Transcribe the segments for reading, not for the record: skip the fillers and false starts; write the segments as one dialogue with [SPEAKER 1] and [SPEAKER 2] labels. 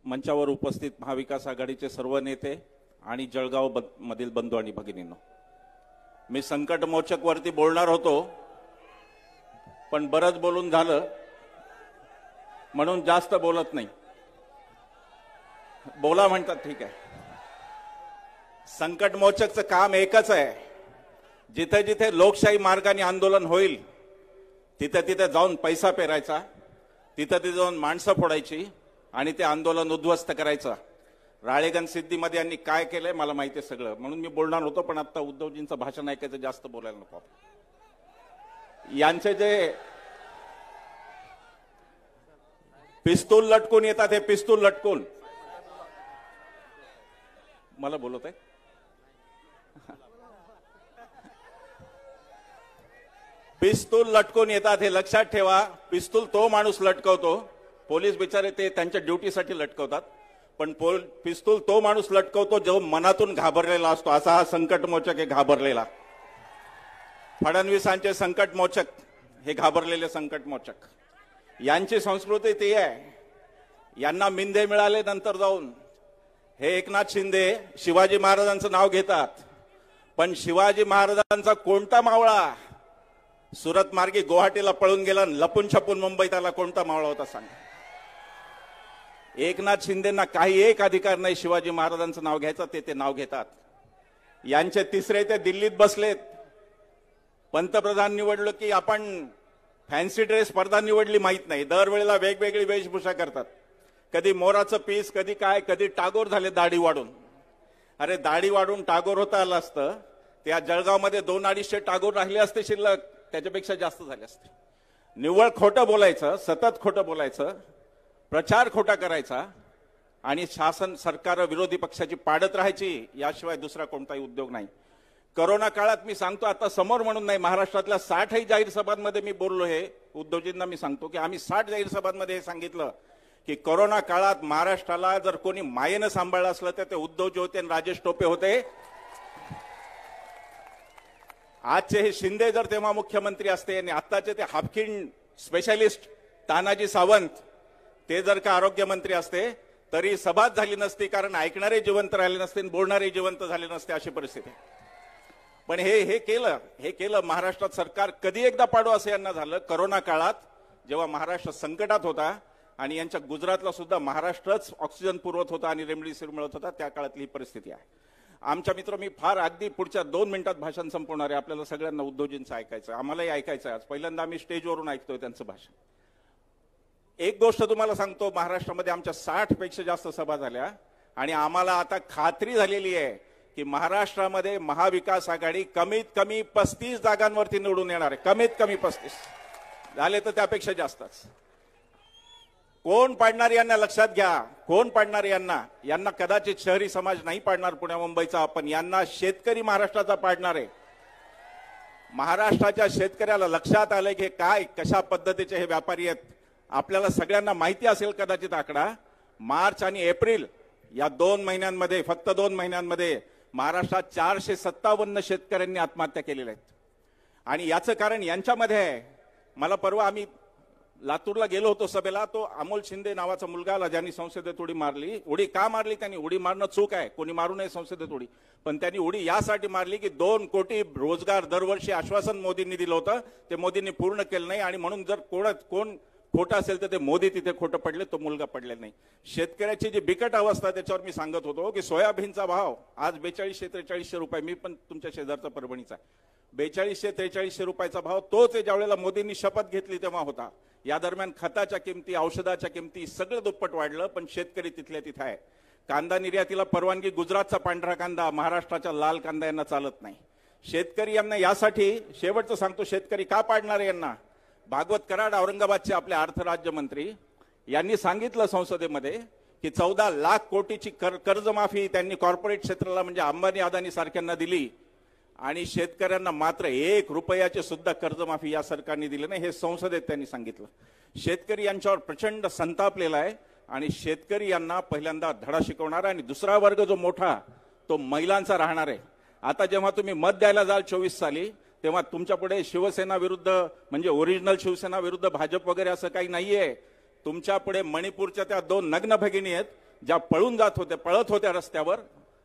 [SPEAKER 1] मंचावर उपस्थित महाविकास आघाडीचे सर्व नेते आणि जळगाव मधील बंधू आणि भगिनींनो, मी संकट मोचक वरती बोलणार होतो, पण बरंच बोलून झालं म्हणून जास्त बोलत नाही. बोला म्हणतात ठीक आहे. संकट मोचकचं काम एकच आहे, जिथे जिथे लोकशाही मार्गाने आंदोलन होईल तिथे तिथे जाऊन पैसा पेरायचा, तिथे तिथे जाऊन माणसं फोडायची आणि ते आंदोलन उद्ध्वस्त करायचं. राळेगण सिद्धीमध्ये यांनी काय केलंय मला माहिती आहे सगळं, म्हणून मी बोलणार होतो, पण आता उद्धवजींचं भाषण ऐकायचं, जास्त बोलायला नको. यांचे जे पिस्तूल लटकून येतात, हे पिस्तूल लटकून मला बोलत आहे. पिस्तूल लटकून येतात हे लक्षात ठेवा. पिस्तूल तो माणूस लटकवतो, पोलीस बिचारे ते त्यांच्या ड्युटीसाठी लटकवतात, पण पिस्तूल तो माणूस लटकवतो जो मनातून घाबरलेला असतो. असा हा संकटमोचक आहे, घाबरलेला. फडणवीसांचे संकटमोचक हे घाबरलेले संकटमोचक. यांची संस्कृती ती आहे, यांना मिंदे मिळाले नंतर जाऊन हे एकनाथ शिंदे शिवाजी महाराजांचं नाव घेतात, पण शिवाजी महाराजांचा कोणता मावळा सुरत मार्गे गुवाहाटीला पळून गेला, लपून छपून मुंबईत आला, कोणता मावळा होता सांगा. एकनाथ शिंदेना काही एक अधिकार नाही शिवाजी महाराजांचं नाव घ्यायचं, ते नाव घेतात. यांचे तिसरे ते दिल्लीत बसलेत. पंतप्रधान निवडलो की आपण फॅन्सी ड्रेस स्पर्धा निवडली माहित नाही, दरवेळेला वेगवेगळी वेशभूषा करतात. कधी मोराचं पीस, कधी काय, कधी टागोर झाले दाढी वाढून. अरे दाढी वाढून टागोर होता आलं असतं, त्या जळगावमध्ये 200-250 टागोर राहिले असते शिल्लक, त्याच्यापेक्षा जास्त झाले असते. निव्वळ खोटं बोलायचं, सतत खोटं बोलायचं, प्रचार खोटा करायचा आणि शासन सरकार विरोधी पक्षाची पाडत राहायची, याशिवाय दुसरा कोणताही उद्योग नाही. कोरोना काळात मी सांगतो, आता समोर म्हणून नाही, महाराष्ट्रातल्या 60 जाहीर सभांमध्ये मी बोललो. हे उद्धवजींना मी सांगतो की आम्ही 60 जाहीर सभांमध्ये हे सांगितलं की कोरोना काळात महाराष्ट्राला जर कोणी मायेनं सांभाळलं असलं तर ते उद्धवजी होते आणि राजेश टोपे होते. आजचे हे शिंदे जर तेव्हा मुख्यमंत्री असते आणि आताचे ते हाफकिन स्पेशालिस्ट तानाजी सावंत ते जर का आरोग्यमंत्री असते तरी सभाच झाली नसती, कारण ऐकणारे जिवंत राहिले नसते आणि बोलणारे जिवंत झाले नसते, अशी परिस्थिती. पण हे केलं महाराष्ट्रात सरकार. कधी एकदा पाडू असं यांना झालं कोरोना काळात, जेव्हा महाराष्ट्र संकटात होता आणि यांच्या गुजरातला सुद्धा महाराष्ट्रच ऑक्सिजन पुरवत होता आणि रेमडेसिवीर मिळत होता, त्या काळातली ही परिस्थिती आहे. आमच्या मित्र, मी फार अगदी पुढच्या 2 मिनिटात भाषण संपवणार आहे. आपल्याला सगळ्यांना उद्धवजींचं ऐकायचं, आम्हालाही ऐकायचं. आज पहिल्यांदा आम्ही स्टेजवरून ऐकतोय त्यांचं भाषण. एक गोष्ट तुम्हाला सांगतो, महाराष्ट्रामध्ये आमच्या 60 पेक्षा जास्त सभा झाल्या आणि आम्हाला आता खात्री झालेली आहे की महाराष्ट्रामध्ये महाविकास आघाडी कमीत कमी 35 जागांवरती निवडून येणार आहे. कमीत कमी 35 झाले तर त्यापेक्षा जास्तच. कोण पाडणार यांना लक्षात घ्या, कोण पाडणार यांना कदाचित शहरी समाज नाही पाडणार पुण्या मुंबईचा, पण यांना शेतकरी महाराष्ट्राचा पाडणार आहे. महाराष्ट्राच्या शेतकऱ्याला लक्षात आलंय की काय कशा पद्धतीचे हे व्यापारी आहेत. आपल्याला सगळ्यांना माहिती असेल कदाचित आकडा, मार्च आणि एप्रिल या 2 महिन्यांमध्ये, फक्त 2 महिन्यांमध्ये महाराष्ट्रात 457 शेतकऱ्यांनी आत्महत्या केलेल्या आहेत. आणि याचं कारण यांच्यामध्ये आहे. मला परवा आम्ही लातूरला गेलो होतो सभेला, तो अमोल शिंदे नावाचा मुलगा आला ज्यांनी संसदेत उडी मारली. उडी का मारली त्यांनी? उडी मारणं चूक आहे, कोणी मारू नये संसदेत उडी, पण त्यांनी उडी यासाठी मारली की 2 कोटी रोजगार दरवर्षी आश्वासन मोदींनी दिलं होतं, ते मोदींनी पूर्ण केलं नाही. आणि म्हणून जर कोण खोटं असेल तर ते मोदी तिथे खोटं पडले, तो मुलगा पडलेला नाही. शेतकऱ्याची जी बिकट अवस्था त्याच्यावर मी सांगत होतो की सोयाबीनचा भाव आज 4200-4300 रुपये, मी पण तुमच्या शेजारचा परभणीचा, 4200-4300 रुपयाचा भाव तोच ज्यावेळेला मोदींनी शपथ घेतली तेव्हा होता. या दरम्यान खताच्या किमती, औषधाच्या किमती सगळं दुप्पट वाढलं, पण शेतकरी तिथल्या तिथे आहे. कांदा निर्यातीला परवानगी, गुजरातचा पांढरा कांदा, महाराष्ट्राचा लाल कांदा यांना चालत नाही. शेतकरी यांना यासाठी, शेवटचं सांगतो, शेतकरी का पाडणार आहे यांना? भागवत कराड औरंगाबादचे आपले अर्थ राज्यमंत्री यांनी सांगितलं संसदेमध्ये की 14 लाख कोटीची कर्जमाफी त्यांनी कॉर्पोरेट क्षेत्राला म्हणजे अंबानी अदानी सारख्यांना दिली आणि शेतकऱ्यांना मात्र 1 रुपयाचे सुद्धा कर्जमाफी या सरकारने दिली नाही. हे संसदेत त्यांनी सांगितलं. शेतकरी यांच्यावर प्रचंड संतापलेला आहे आणि शेतकरी यांना पहिल्यांदा धडा शिकवणार आणि दुसरा वर्ग जो मोठा तो महिलांचा राहणार आहे. आता जेव्हा तुम्ही मत द्यायला जाल 24 साली, तेव्हा तुमच्या पुढे शिवसेना विरुद्ध म्हणजे ओरिजिनल शिवसेना विरुद्ध भाजप वगैरे असं काही नाहीये. तुमच्या पुढे मणिपूरच्या त्या 2 नग्न भगिनी आहेत, ज्या पळून जात होत्या, पळत होत्या रस्त्यावर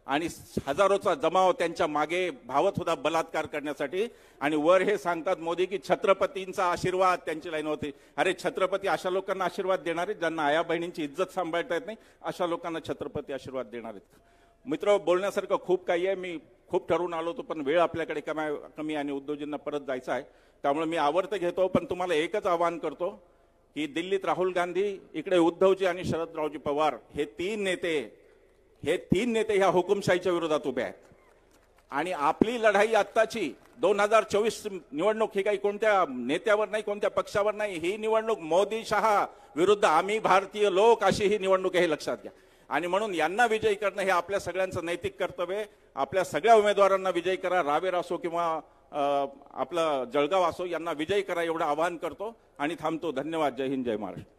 [SPEAKER 1] आणि हजारोचा जमाव त्यांच्या मागे धावत होता बलात्कार करण्यासाठी, आणि वर हे सांगतात मोदी की छत्रपतींचा आशीर्वाद. त्यांची लाईन होती, अरे छत्रपती अशा लोकांना आशीर्वाद देणार आहेत ज्यांना आया बहिणींची इज्जत सांभाळता येत नाही, अशा लोकांना छत्रपती आशीर्वाद देणार आहेत. मित्र, बोलण्यासारखं खूप काही आहे. मी खूप ठरवून आलो होतो, पण वेळ आपल्याकडे कमी आणि उद्योजींना परत जायचं आहे, त्यामुळे मी आवर्त घेतो. पण तुम्हाला एकच आवाहन करतो की दिल्लीत राहुल गांधी, इकडे उद्धवजी आणि शरदरावजी पवार हे तीन नेते ह्या हुकुमशाहीच्या विरोधात उभे आहेत. आणि आपली लढाई आत्ताची 2024 निवडणूक ही काही कोणत्या नेत्यावर नाही, कोणत्या पक्षावर नाही. ही निवडणूक मोदी शहा विरुद्ध आम्ही भारतीय लोक अशी ही निवडणूक आहे, हे लक्षात घ्या. आणि म्हणून यांना विजयी करणं हे आपल्या सगळ्यांचं नैतिक कर्तव्य आहे. आपल्या सगळ्या उमेदवारांना विजयी करा, रावेर असो किंवा आपलं जळगाव असो, यांना विजयी करा एवढं आवाहन करतो आणि थांबतो. धन्यवाद. जय हिंद, जय महाराष्ट्र.